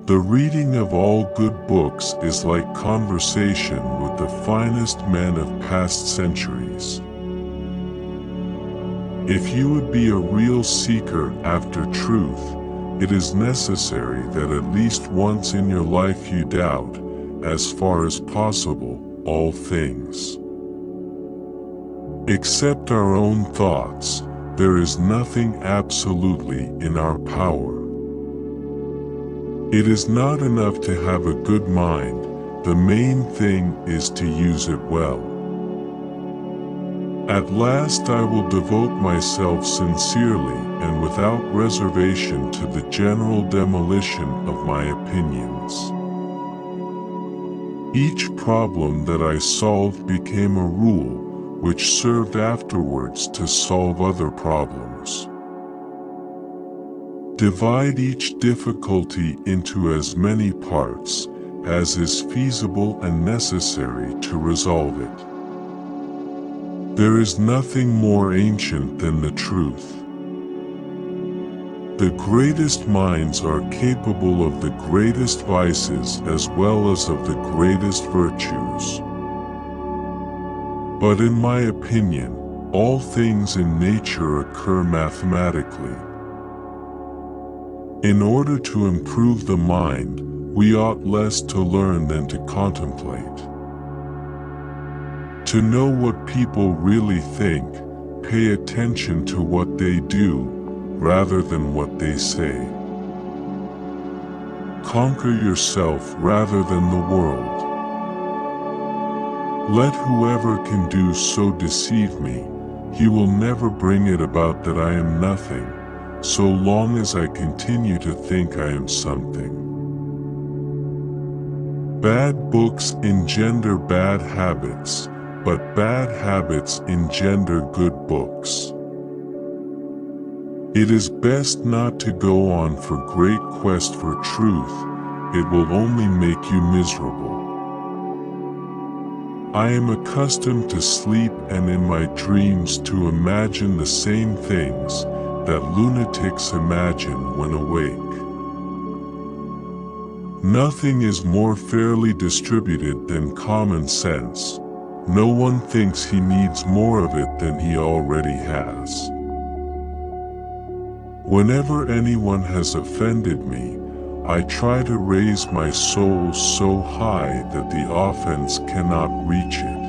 The reading of all good books is like conversation with the finest men of past centuries. If you would be a real seeker after truth, it is necessary that at least once in your life you doubt, as far as possible, all things. Except our own thoughts, there is nothing absolutely in our power. It is not enough to have a good mind, the main thing is to use it well. At last I will devote myself sincerely and without reservation to the general demolition of my opinions. Each problem that I solved became a rule, which served afterwards to solve other problems. Divide each difficulty into as many parts as is feasible and necessary to resolve it. There is nothing more ancient than the truth. The greatest minds are capable of the greatest vices as well as of the greatest virtues. But in my opinion, all things in nature occur mathematically. In order to improve the mind, we ought less to learn than to contemplate. To know what people really think, pay attention to what they do, rather than what they say. Conquer yourself rather than the world. Let whoever can do so deceive me, he will never bring it about that I am nothing, so long as I continue to think I am something. Bad books engender bad habits, but bad habits engender good books. It is best not to go on for great quest for truth, it will only make you miserable. I am accustomed to sleep and in my dreams to imagine the same things that lunatics imagine when awake. Nothing is more fairly distributed than common sense. No one thinks he needs more of it than he already has. Whenever anyone has offended me, I try to raise my soul so high that the offense cannot reach it.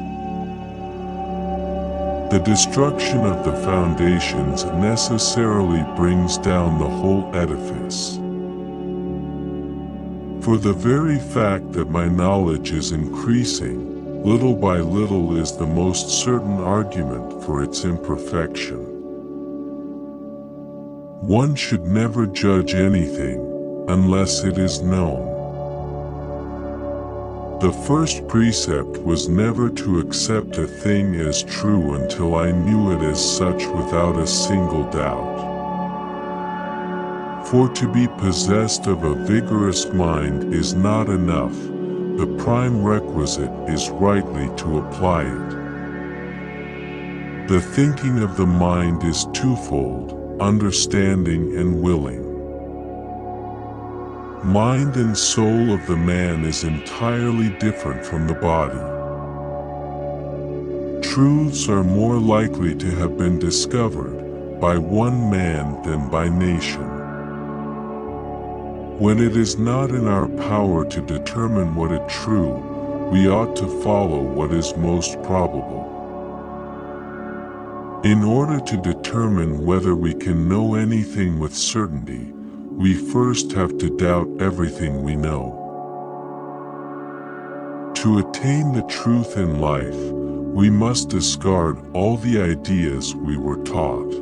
The destruction of the foundations necessarily brings down the whole edifice. For the very fact that my knowledge is increasing, little by little is the most certain argument for its imperfection. One should never judge anything unless it is known. The first precept was never to accept a thing as true until I knew it as such without a single doubt. For to be possessed of a vigorous mind is not enough, the prime requisite is rightly to apply it. The thinking of the mind is twofold, understanding and willing. Mind and soul of the man is entirely different from the body. Truths are more likely to have been discovered by one man than by nation. When it is not in our power to determine what is true, we ought to follow what is most probable. In order to determine whether we can know anything with certainty, we first have to doubt everything we know. To attain the truth in life, we must discard all the ideas we were taught.